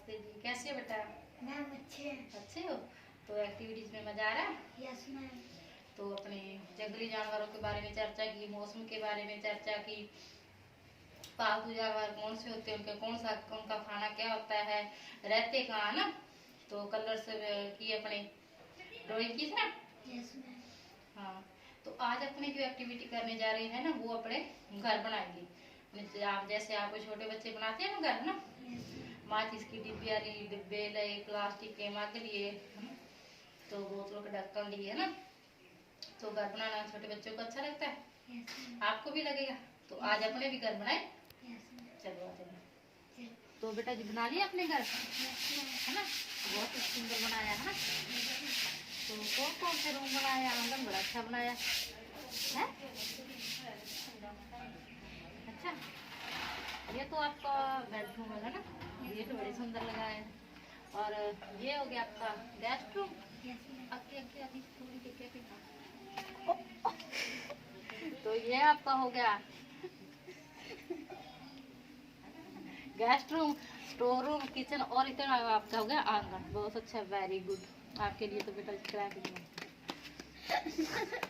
नमस्ते जी, कैसे हो बेटा? मैम अच्छे अच्छे हो? तो एक्टिविटीज में मजा आ रहा है? Yes ma'am. तो अपने जंगली जानवरों के बारे में चर्चा की, मौसम के बारे में चर्चा की, पालतू जानवर कौन से होते हैं, उनका कौन सा उनका खाना क्या होता है, रहते कहाँ ना। तो कलर से की अपने ड्राइंग की थी ना। Yes ma'am. हाँ, तो आज अपने जो एक्टिविटी करने जा रहे हैं ना, वो अपने घर बनाएंगे। आप जैसे आप छोटे बच्चे बनाते हैं ना घर ना, माचिस की डिब्बे लिए, प्लास्टिक के मग लिए, तो बोतलों के ढक्कन लिए है ना। तो घर बनाना छोटे बच्चों को अच्छा लगता है, आपको भी लगेगा। तो आज अपने भी घर बनाए। चलो आ जाओ। तो बेटा जी बना लिया अपने घर है ना, बहुत ही सुंदर बनाया है ना। तो कौन कौन से रूम बनाया? आंगन बड़ा अच्छा बनाया है। अच्छा, ये तो आपका बेडरूम है ना, ये तो बड़ी सुंदर लगा है। और ये हो गया आपका गेस्ट रूम। तो ये आपका हो गया guest room, store room, kitchen, और इतना आपका हो गया आंगन। बहुत अच्छा, वेरी गुड। आपके लिए तो बेटा करा